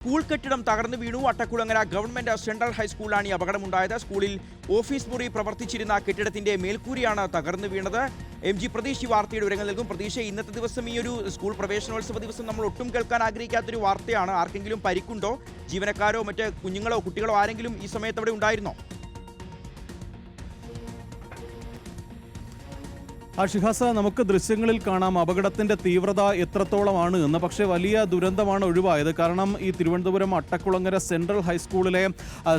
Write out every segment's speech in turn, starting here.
School കെട്ടിടം തകർന്നു വീണു. അട്ടക്കുളങ്ങര ഗവൺമെന്റ് സെൻട്രൽ ഹൈസ്കൂളിലാണ് ഈ അപകടമുണ്ടായത്. സ്കൂളിൽ ഓഫീസ് മുറി പ്രവർത്തിച്ചിരുന്ന കെട്ടിടത്തിന്റെ മേൽക്കൂരയാണ് തകർന്നു വീണത്. MG പ്രതീഷ് ഈ വാർത്തയുടെ വിവരങ്ങൾ നൽകും. പ്രതീഷ്, ഇന്നത്തെ ദിവസം ഈ ഒരു സ്കൂൾ പ്രവേശനോത്സവ ദിവസം നമ്മൾ ഒട്ടും കേൾക്കാൻ ആഗ്രഹിക്കാത്തൊരു വാർത്തയാണ്. ആർക്കെങ്കിലും പരിക്കുണ്ടോ? ജീവനക്കാരോ മറ്റ് കുഞ്ഞുങ്ങളോ കുട്ടികളോ ആരെങ്കിലും ഈ സമയത്ത് അവിടെ ഉണ്ടായിരുന്നോ? ഷിഹാസ, നമുക്ക് ദൃശ്യങ്ങളിൽ കാണാം അപകടത്തിന്റെ തീവ്രത എത്രത്തോളമാണ് എന്ന്. പക്ഷേ വലിയ ദുരന്തമാണ് ഒഴിവായത്. കാരണം ഈ തിരുവനന്തപുരം അട്ടക്കുളങ്ങര സെൻട്രൽ ഹൈസ്കൂളിലെ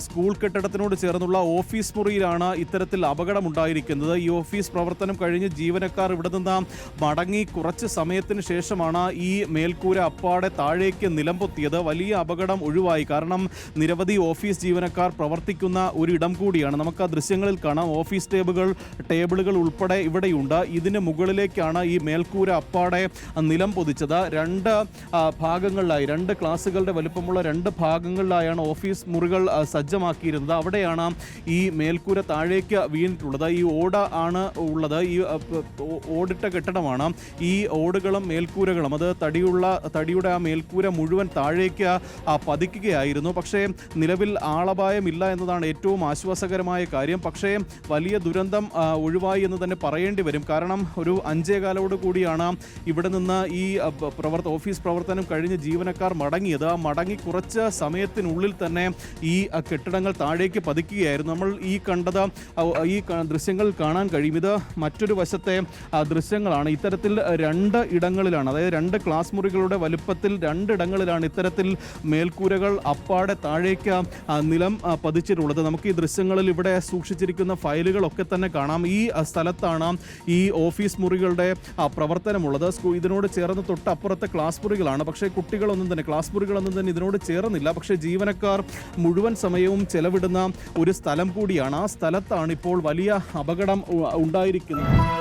സ്കൂൾ കെട്ടിടത്തിനോട് ചേർന്നുള്ള ഓഫീസ് മുറിയിലാണ് ഇത്തരത്തിൽ അപകടമുണ്ടായിരിക്കുന്നത്. ഈ ഓഫീസ് പ്രവർത്തനം കഴിഞ്ഞ് ജീവനക്കാർ ഇവിടെ നിന്ന് മടങ്ങി കുറച്ച് സമയത്തിന് ശേഷമാണ് ഈ മേൽക്കൂര അപ്പാടെ താഴേക്ക് നിലംപൊത്തിയത്. വലിയ അപകടം ഒഴിവായി. കാരണം നിരവധി ഓഫീസ് ജീവനക്കാർ പ്രവർത്തിക്കുന്ന ഒരിടം കൂടിയാണ്. നമുക്ക് ആ ദൃശ്യങ്ങളിൽ കാണാം. ഓഫീസ് ടേബിളുകൾ ഉൾപ്പെടെ ഇവിടെയുണ്ട്. ഇതിന് മുകളിലേക്കാണ് ഈ മേൽക്കൂര അപ്പാടെ നിലം പൊതിച്ചത്. രണ്ട് ഭാഗങ്ങളിലായി, രണ്ട് ക്ലാസ്സുകളുടെ വലുപ്പമുള്ള രണ്ട് ഭാഗങ്ങളിലായാണ് ഓഫീസ് മുറികൾ സജ്ജമാക്കിയിരുന്നത്. അവിടെയാണ് ഈ മേൽക്കൂര താഴേക്ക് വീണിട്ടുള്ളത്. ഈ ഓട ആണ് ഉള്ളത്. ഈ ഓടിട്ട കെട്ടിടമാണ്. ഈ ഓടുകളും മേൽക്കൂരകളും അത് തടിയുടെ ആ മേൽക്കൂര മുഴുവൻ താഴേക്ക് പതിക്കുകയായിരുന്നു. പക്ഷേ നിലവിൽ ആളപായമില്ല എന്നതാണ് ഏറ്റവും ആശ്വാസകരമായ കാര്യം. പക്ഷേ വലിയ ദുരന്തം ഒഴിവായി എന്ന് തന്നെ പറയേണ്ടി വരും. കാരണം ഒരു 5:15 കൂടിയാണ് ഇവിടെ നിന്ന് ഈ ഓഫീസ് പ്രവർത്തനം കഴിഞ്ഞ് ജീവനക്കാർ മടങ്ങിയത്. മടങ്ങി കുറച്ച് സമയത്തിനുള്ളിൽ തന്നെ ഈ കെട്ടിടങ്ങൾ താഴേക്ക് പതിക്കുകയായിരുന്നു. നമ്മൾ ഈ ദൃശ്യങ്ങളിൽ കാണാൻ കഴിയും. ഇത് മറ്റൊരു വശത്തെ ദൃശ്യങ്ങളാണ്. ഇത്തരത്തിൽ 2 ഇടങ്ങളിലാണ്, അതായത് 2 ക്ലാസ് മുറികളുടെ വലുപ്പത്തിൽ 2 ഇടങ്ങളിലാണ് ഇത്തരത്തിൽ മേൽക്കൂരകൾ അപ്പാടെ താഴേക്ക് നിലം പതിച്ചിട്ടുള്ളത്. നമുക്ക് ഈ ദൃശ്യങ്ങളിൽ ഇവിടെ സൂക്ഷിച്ചിരിക്കുന്ന ഫയലുകളൊക്കെ തന്നെ കാണാം. ഈ സ്ഥലത്താണ് ഈ ഓഫീസ് മുറികളുടെ പ്രവർത്തനമുള്ളത്. ഇതിനോട് ചേർന്ന് തൊട്ടപ്പുറത്തെ ക്ലാസ് മുറികളാണ്. പക്ഷേ ക്ലാസ് മുറികളൊന്നും തന്നെ ഇതിനോട് ചേർന്നില്ല. പക്ഷേ ജീവനക്കാർ മുഴുവൻ സമയവും ചെലവിടുന്ന ഒരു സ്ഥലം കൂടിയാണ്. ആ സ്ഥലത്താണ് ഇപ്പോൾ വലിയ അപകടം ഉണ്ടായിരിക്കുന്നത്.